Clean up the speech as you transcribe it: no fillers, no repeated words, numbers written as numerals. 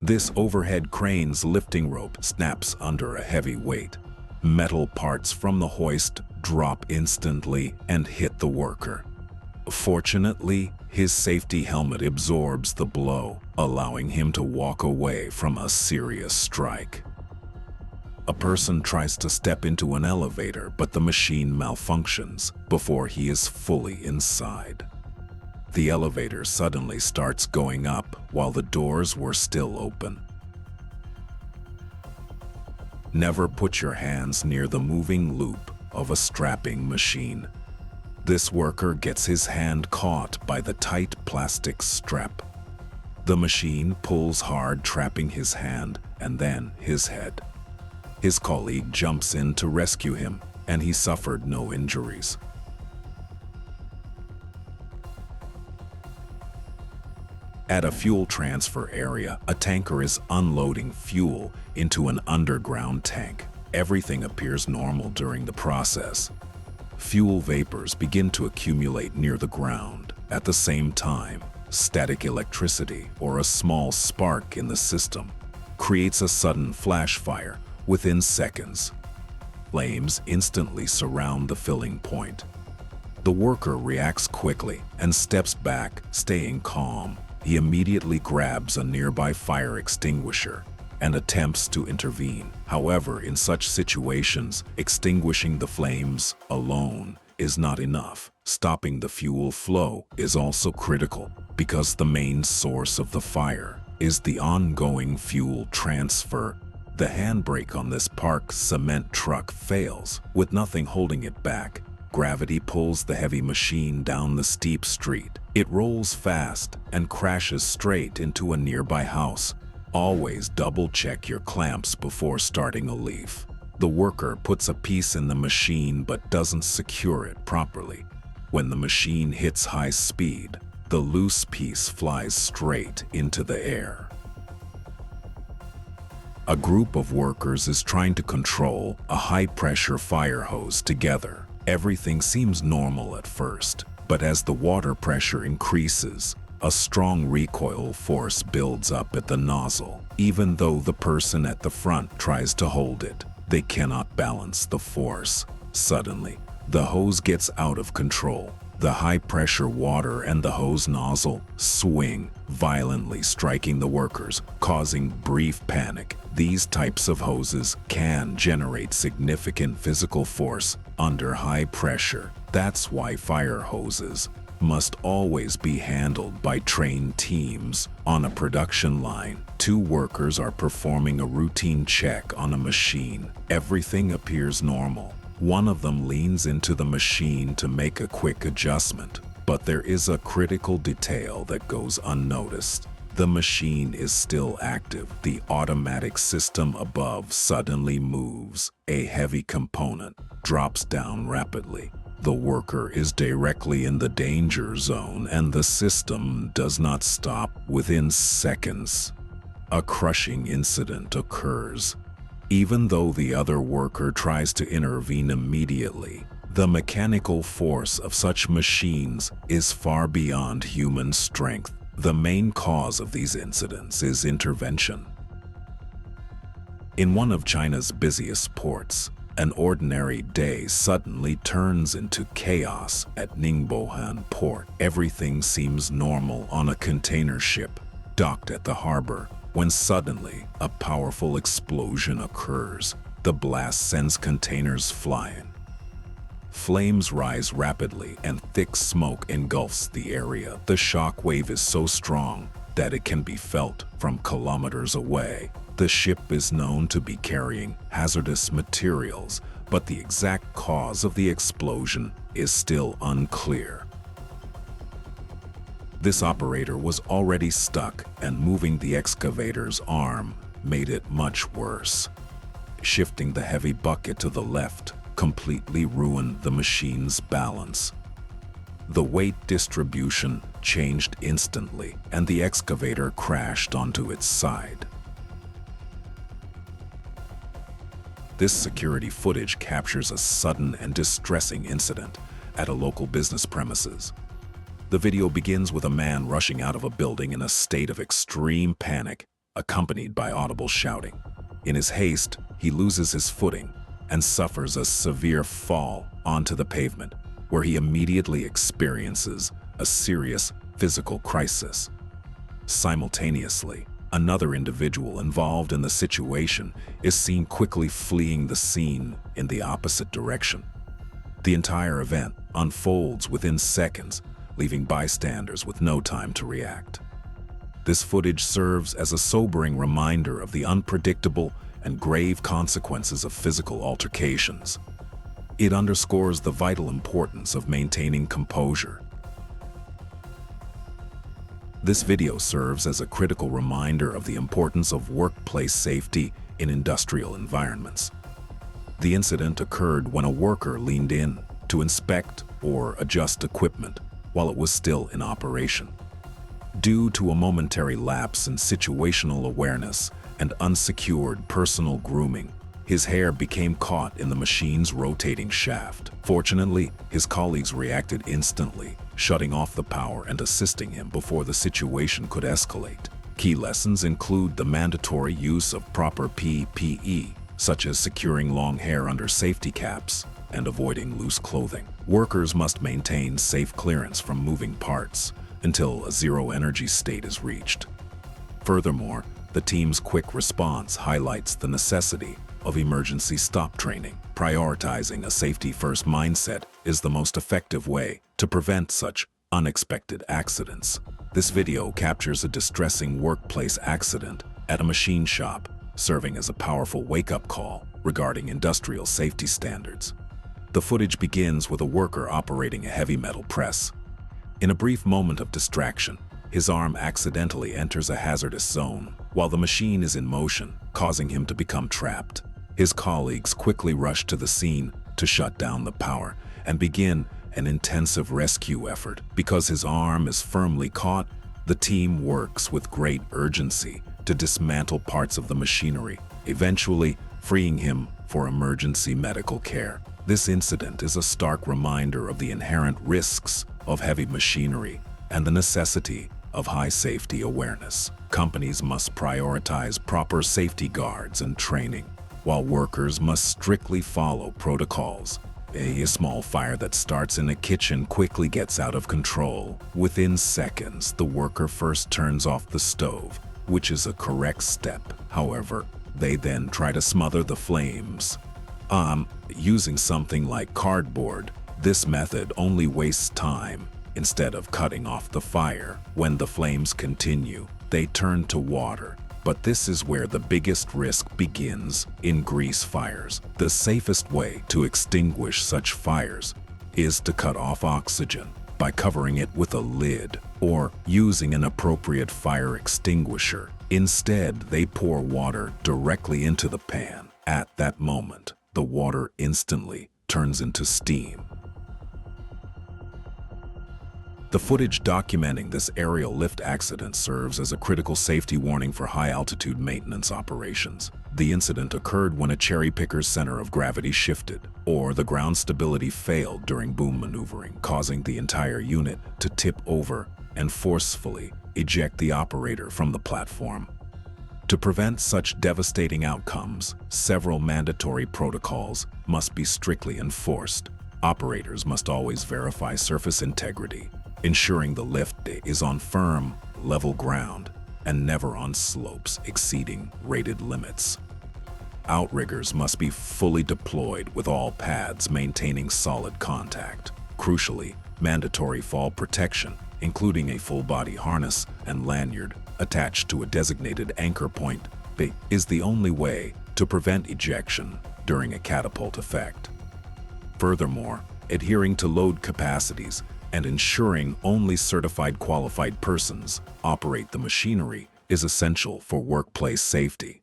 This overhead crane's lifting rope snaps under a heavy weight. Metal parts from the hoist drop instantly and hit the worker. Fortunately, his safety helmet absorbs the blow, allowing him to walk away from a serious strike. A person tries to step into an elevator, but the machine malfunctions before he is fully inside. The elevator suddenly starts going up while the doors were still open. Never put your hands near the moving loop of a strapping machine. This worker gets his hand caught by the tight plastic strap. The machine pulls hard, trapping his hand and then his head. His colleague jumps in to rescue him, and he suffered no injuries. At a fuel transfer area, a tanker is unloading fuel into an underground tank. Everything appears normal during the process. Fuel vapors begin to accumulate near the ground. At the same time, static electricity, or a small spark in the system, creates a sudden flash fire within seconds. Flames instantly surround the filling point. The worker reacts quickly and steps back, staying calm. He immediately grabs a nearby fire extinguisher and attempts to intervene. However, in such situations, extinguishing the flames alone is not enough. Stopping the fuel flow is also critical because the main source of the fire is the ongoing fuel transfer. The handbrake on this parked cement truck fails, with nothing holding it back. Gravity pulls the heavy machine down the steep street. It rolls fast and crashes straight into a nearby house. Always double-check your clamps before starting a leaf. The worker puts a piece in the machine but doesn't secure it properly. When the machine hits high speed, the loose piece flies straight into the air. A group of workers is trying to control a high-pressure fire hose together. Everything seems normal at first, but as the water pressure increases, a strong recoil force builds up at the nozzle. Even though the person at the front tries to hold it, they cannot balance the force. Suddenly, the hose gets out of control. The high-pressure water and the hose nozzle swing violently, striking the workers, causing brief panic. These types of hoses can generate significant physical force under high pressure. That's why fire hoses must always be handled by trained teams. On a production line, two workers are performing a routine check on a machine. Everything appears normal. One of them leans into the machine to make a quick adjustment, but there is a critical detail that goes unnoticed. The machine is still active. The automatic system above suddenly moves. A heavy component drops down rapidly. The worker is directly in the danger zone, and the system does not stop. Within seconds, a crushing incident occurs. Even though the other worker tries to intervene immediately, the mechanical force of such machines is far beyond human strength. The main cause of these incidents is intervention. In one of China's busiest ports, an ordinary day suddenly turns into chaos at Ningbohan port. Everything seems normal on a container ship docked at the harbor, when suddenly a powerful explosion occurs. The blast sends containers flying. Flames rise rapidly and thick smoke engulfs the area. The shock wave is so strong that it can be felt from kilometers away. The ship is known to be carrying hazardous materials, but the exact cause of the explosion is still unclear. This operator was already stuck, and moving the excavator's arm made it much worse. Shifting the heavy bucket to the left completely ruined the machine's balance. The weight distribution changed instantly, and the excavator crashed onto its side. This security footage captures a sudden and distressing incident at a local business premises. The video begins with a man rushing out of a building in a state of extreme panic. accompanied by audible shouting. In his haste, he loses his footing and suffers a severe fall onto the pavement, where he immediately experiences a serious physical crisis. Simultaneously, another individual involved in the situation is seen quickly fleeing the scene in the opposite direction. The entire event unfolds within seconds, leaving bystanders with no time to react. This footage serves as a sobering reminder of the unpredictable and grave consequences of physical altercations. It underscores the vital importance of maintaining composure. This video serves as a critical reminder of the importance of workplace safety in industrial environments. The incident occurred when a worker leaned in to inspect or adjust equipment while it was still in operation. Due to a momentary lapse in situational awareness and unsecured personal grooming, his hair became caught in the machine's rotating shaft. Fortunately, his colleagues reacted instantly, shutting off the power and assisting him before the situation could escalate. Key lessons include the mandatory use of proper PPE, such as securing long hair under safety caps and avoiding loose clothing. Workers must maintain safe clearance from moving parts until a zero-energy state is reached. Furthermore, the team's quick response highlights the necessity of emergency stop training. Prioritizing a safety-first mindset is the most effective way to prevent such unexpected accidents. This video captures a distressing workplace accident at a machine shop, serving as a powerful wake-up call regarding industrial safety standards. The footage begins with a worker operating a heavy metal press. In a brief moment of distraction, his arm accidentally enters a hazardous zone while the machine is in motion, causing him to become trapped. His colleagues quickly rush to the scene to shut down the power and begin an intensive rescue effort. Because his arm is firmly caught, the team works with great urgency to dismantle parts of the machinery, eventually freeing him for emergency medical care. This incident is a stark reminder of the inherent risks of heavy machinery and the necessity of high safety awareness. Companies must prioritize proper safety guards and training, while workers must strictly follow protocols. A small fire that starts in a kitchen quickly gets out of control. Within seconds, the worker first turns off the stove, which is a correct step. However, they then try to smother the flames. Using something like cardboard, this method only wastes time. Instead of cutting off the fire, when the flames continue, they turn to water. But this is where the biggest risk begins in grease fires. The safest way to extinguish such fires is to cut off oxygen by covering it with a lid or using an appropriate fire extinguisher. Instead, they pour water directly into the pan. At that moment, the water instantly turns into steam. The footage documenting this aerial lift accident serves as a critical safety warning for high-altitude maintenance operations. The incident occurred when a cherry picker's center of gravity shifted, or the ground stability failed during boom maneuvering, causing the entire unit to tip over and forcefully eject the operator from the platform. To prevent such devastating outcomes, several mandatory protocols must be strictly enforced. Operators must always verify surface integrity, ensuring the lift is on firm, level ground and never on slopes exceeding rated limits. Outriggers must be fully deployed with all pads maintaining solid contact. Crucially, mandatory fall protection, including a full-body harness and lanyard attached to a designated anchor point, is the only way to prevent ejection during a catapult effect. Furthermore, adhering to load capacities and ensuring only certified qualified persons operate the machinery is essential for workplace safety.